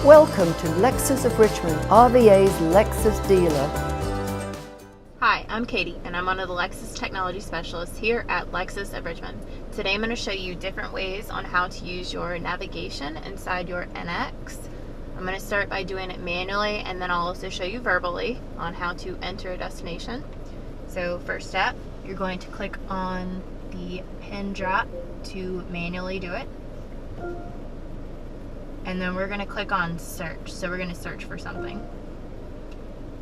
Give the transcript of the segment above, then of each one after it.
Welcome to Lexus of Richmond, RVA's Lexus dealer. Hi, I'm Katie, and I'm one of the Lexus Technology Specialists here at Lexus of Richmond. Today I'm going to show you different ways on how to use your navigation inside your NX. I'm going to start by doing it manually, and then I'll also show you verbally on how to enter a destination. So first step, you're going to click on the pin drop to manually do it. And then we're going to click on search. So we're going to search for something.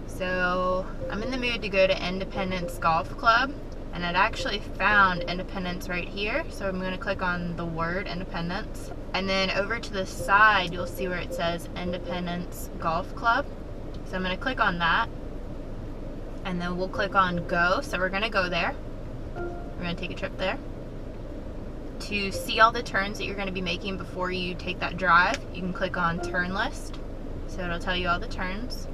So I'm in the mood to go to Independence Golf Club, and it actually found Independence right here. So I'm going to click on the word Independence. And then over to the side, you'll see where it says Independence Golf Club. So I'm going to click on that. And then we'll click on go. So we're going to go there. We're going to take a trip there. To see all the turns that you're going to be making before you take that drive, you can click on turn list. So it'll tell you all the turns.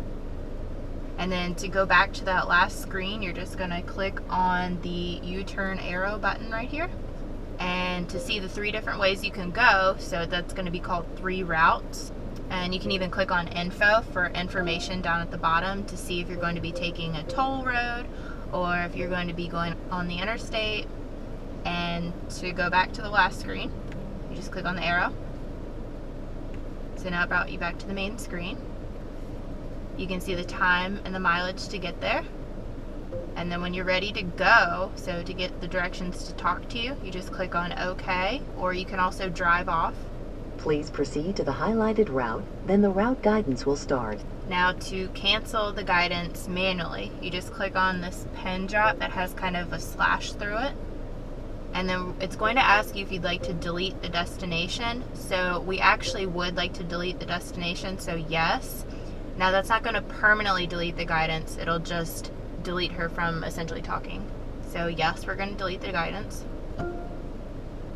And then to go back to that last screen, you're just going to click on the U-turn arrow button right here. And to see the 3 different ways you can go, so that's going to be called 3 routes. And you can even click on info for information down at the bottom to see if you're going to be taking a toll road or if you're going to be going on the interstate. And to go back to the last screen, you just click on the arrow. So now it brought you back to the main screen. You can see the time and the mileage to get there. And then when you're ready to go, so to get the directions to talk to you, you just click on OK, or you can also drive off. Please proceed to the highlighted route, then the route guidance will start. Now to cancel the guidance manually, you just click on this pen drop that has kind of a slash through it. And then it's going to ask you if you'd like to delete the destination. So we actually would like to delete the destination, so yes. Now that's not going to permanently delete the guidance, it'll just delete her from essentially talking. So yes, we're going to delete the guidance.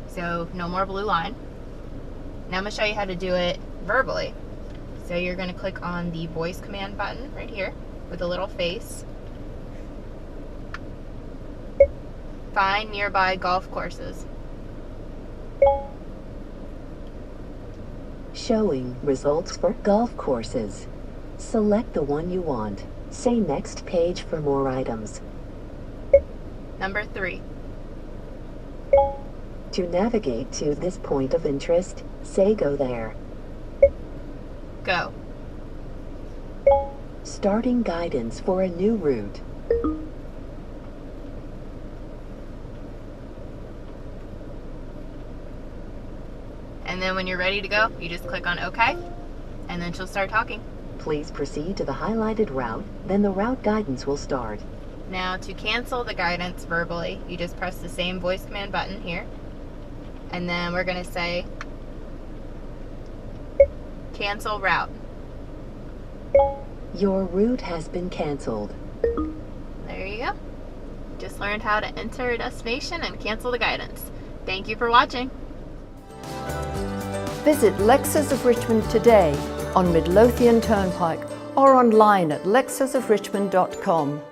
So no more blue line. Now I'm going to show you how to do it verbally. So you're going to click on the voice command button right here with a little face. Find nearby golf courses. Showing results for golf courses. Select the one you want. Say next page for more items. Number 3. To navigate to this point of interest, say go there. Go. Starting guidance for a new route. And then when you're ready to go, you just click on OK, and then she'll start talking. Please proceed to the highlighted route, then the route guidance will start. Now to cancel the guidance verbally, you just press the same voice command button here, and then we're going to say cancel route. Your route has been canceled. There you go. Just learned how to enter a destination and cancel the guidance. Thank you for watching. Visit Lexus of Richmond today on Midlothian Turnpike or online at lexusofrichmond.com.